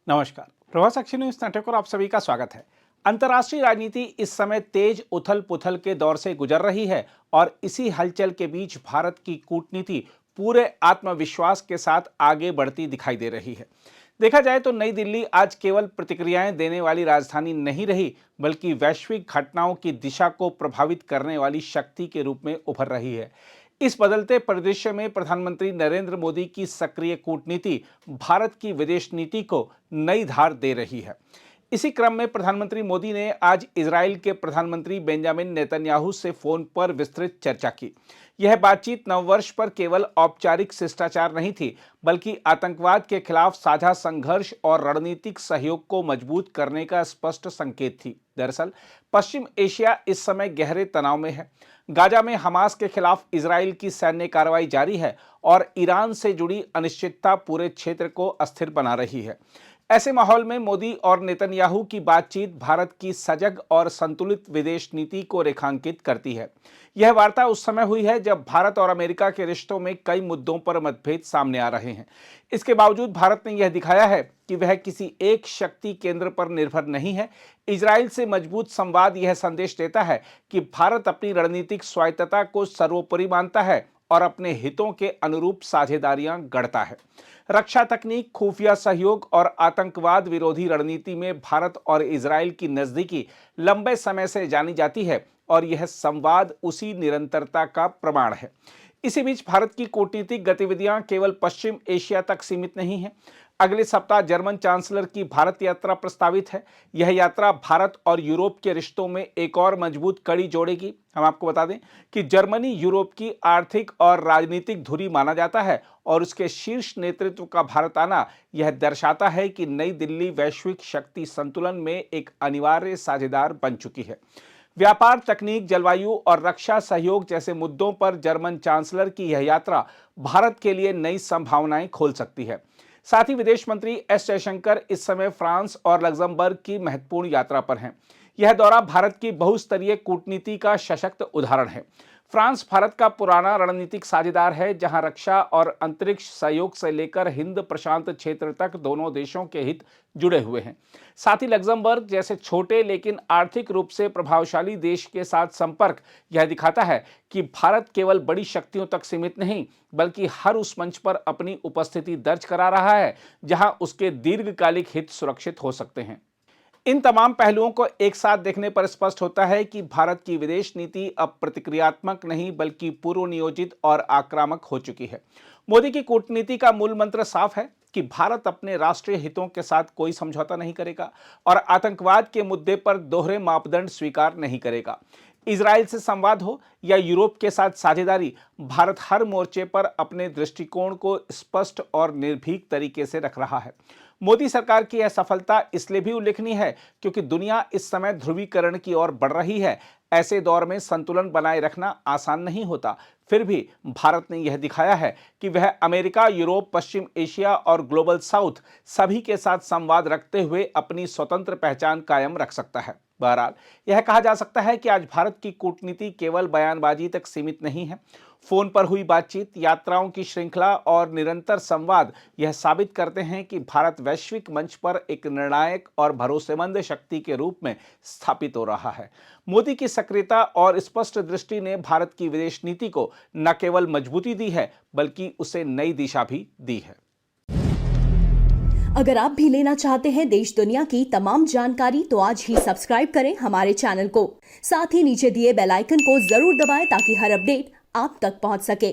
नमस्कार। प्रभात साक्षी news network पर आप सभी का स्वागत है। अंतर्राष्ट्रीय राजनीति इस समय तेज उथल पुथल के दौर से गुजर रही है और इसी हलचल के बीच भारत की कूटनीति पूरे आत्मविश्वास के साथ आगे बढ़ती दिखाई दे रही है। देखा जाए तो नई दिल्ली आज केवल प्रतिक्रियाएं देने वाली राजधानी नहीं रही, बल्कि वैश्विक घटनाओं की दिशा को प्रभावित करने वाली शक्ति के रूप में उभर रही है। इस बदलते परिदृश्य में प्रधानमंत्री नरेंद्र मोदी की सक्रिय कूटनीति भारत की विदेश नीति को नई धार दे रही है। इसी क्रम में प्रधानमंत्री मोदी ने आज इजराइल के प्रधानमंत्री बेंजामिन नेतन्याहू से फोन पर विस्तृत चर्चा की। यह बातचीत नववर्ष पर केवल औपचारिक शिष्टाचार नहीं थी, बल्कि आतंकवाद के खिलाफ साझा संघर्ष और रणनीतिक सहयोग को मजबूत करने का स्पष्ट संकेत थी। दरअसल पश्चिम एशिया इस समय गहरे तनाव में है। गाजा में हमास के खिलाफ इजराइल की सैन्य कार्रवाई जारी है और ईरान से जुड़ी अनिश्चितता पूरे क्षेत्र को अस्थिर बना रही है। ऐसे माहौल में मोदी और नेतन्याहू की बातचीत भारत की सजग और संतुलित विदेश नीति को रेखांकित करती है। यह वार्ता उस समय हुई है जब भारत और अमेरिका के रिश्तों में कई मुद्दों पर मतभेद सामने आ रहे हैं। इसके बावजूद भारत ने यह दिखाया है कि वह किसी एक शक्ति केंद्र पर निर्भर नहीं है। इजराइल से मजबूत संवाद यह संदेश देता है कि भारत अपनी रणनीतिक स्वायत्तता को सर्वोपरि मानता है और अपने हितों के अनुरूप साझेदारियां गढ़ता है। रक्षा तकनीक, खुफिया सहयोग और आतंकवाद विरोधी रणनीति में भारत और इजराइल की नजदीकी लंबे समय से जानी जाती है और यह संवाद उसी निरंतरता का प्रमाण है। इसी बीच भारत की कूटनीतिक गतिविधियां केवल पश्चिम एशिया तक सीमित नहीं हैं। अगले सप्ताह जर्मन चांसलर की भारत यात्रा प्रस्तावित है। यह यात्रा भारत और यूरोप के रिश्तों में एक और मजबूत कड़ी जोड़ेगी। हम आपको बता दें कि जर्मनी यूरोप की आर्थिक और राजनीतिक धुरी माना जाता है और उसके शीर्ष नेतृत्व का भारत आना यह दर्शाता है कि नई दिल्ली वैश्विक शक्ति संतुलन में एक अनिवार्य साझेदार बन चुकी है। व्यापार, तकनीक, जलवायु और रक्षा सहयोग जैसे मुद्दों पर जर्मन चांसलर की यह यात्रा भारत के लिए नई संभावनाएं खोल सकती है। साथ ही विदेश मंत्री एस जयशंकर इस समय फ्रांस और लग्जमबर्ग की महत्वपूर्ण यात्रा पर हैं। यह दौरा भारत की बहुस्तरीय कूटनीति का सशक्त उदाहरण है। फ्रांस भारत का पुराना रणनीतिक साझेदार है, जहां रक्षा और अंतरिक्ष सहयोग से लेकर हिंद प्रशांत क्षेत्र तक दोनों देशों के हित जुड़े हुए हैं। साथ ही लग्जमबर्ग जैसे छोटे लेकिन आर्थिक रूप से प्रभावशाली देश के साथ संपर्क यह दिखाता है कि भारत केवल बड़ी शक्तियों तक सीमित नहीं, बल्कि हर उस मंच पर अपनी उपस्थिति दर्ज करा रहा है जहां उसके दीर्घकालिक हित सुरक्षित हो सकते हैं। इन तमाम पहलुओं को एक साथ देखने पर स्पष्ट होता है कि भारत की विदेश नीति अब प्रतिक्रियात्मक नहीं, बल्कि पूर्व नियोजित और आक्रामक हो चुकी है। मोदी की कूटनीति का मूल मंत्र साफ है कि भारत अपने राष्ट्रीय हितों के साथ कोई समझौता नहीं करेगा और आतंकवाद के मुद्दे पर दोहरे मापदंड स्वीकार नहीं करेगा। इजराइल से संवाद हो या यूरोप के साथ साझेदारी, भारत हर मोर्चे पर अपने दृष्टिकोण को स्पष्ट और निर्भीक तरीके से रख रहा है। मोदी सरकार की यह सफलता इसलिए भी उल्लेखनीय है क्योंकि दुनिया इस समय ध्रुवीकरण की ओर बढ़ रही है। ऐसे दौर में संतुलन बनाए रखना आसान नहीं होता। फिर भी भारत ने यह दिखाया है कि वह अमेरिका, यूरोप, पश्चिम एशिया और ग्लोबल साउथ सभी के साथ संवाद रखते हुए अपनी स्वतंत्र पहचान कायम रख सकता है। बहरहाल यह कहा जा सकता है कि आज भारत की कूटनीति केवल बयानबाजी तक सीमित नहीं है। फोन पर हुई बातचीत, यात्राओं की श्रृंखला और निरंतर संवाद यह साबित करते हैं कि भारत वैश्विक मंच पर एक निर्णायक और भरोसेमंद शक्ति के रूप में स्थापित हो रहा है। मोदी की सक्रियता और स्पष्ट दृष्टि ने भारत की विदेश नीति को न केवल मजबूती दी है, बल्कि उसे नई दिशा भी दी है। अगर आप भी लेना चाहते हैं देश दुनिया की तमाम जानकारी, तो आज ही सब्सक्राइब करें हमारे चैनल को। साथ ही नीचे दिए बेल आइकन को जरूर दबाएं ताकि हर अपडेट आप तक पहुंच सके।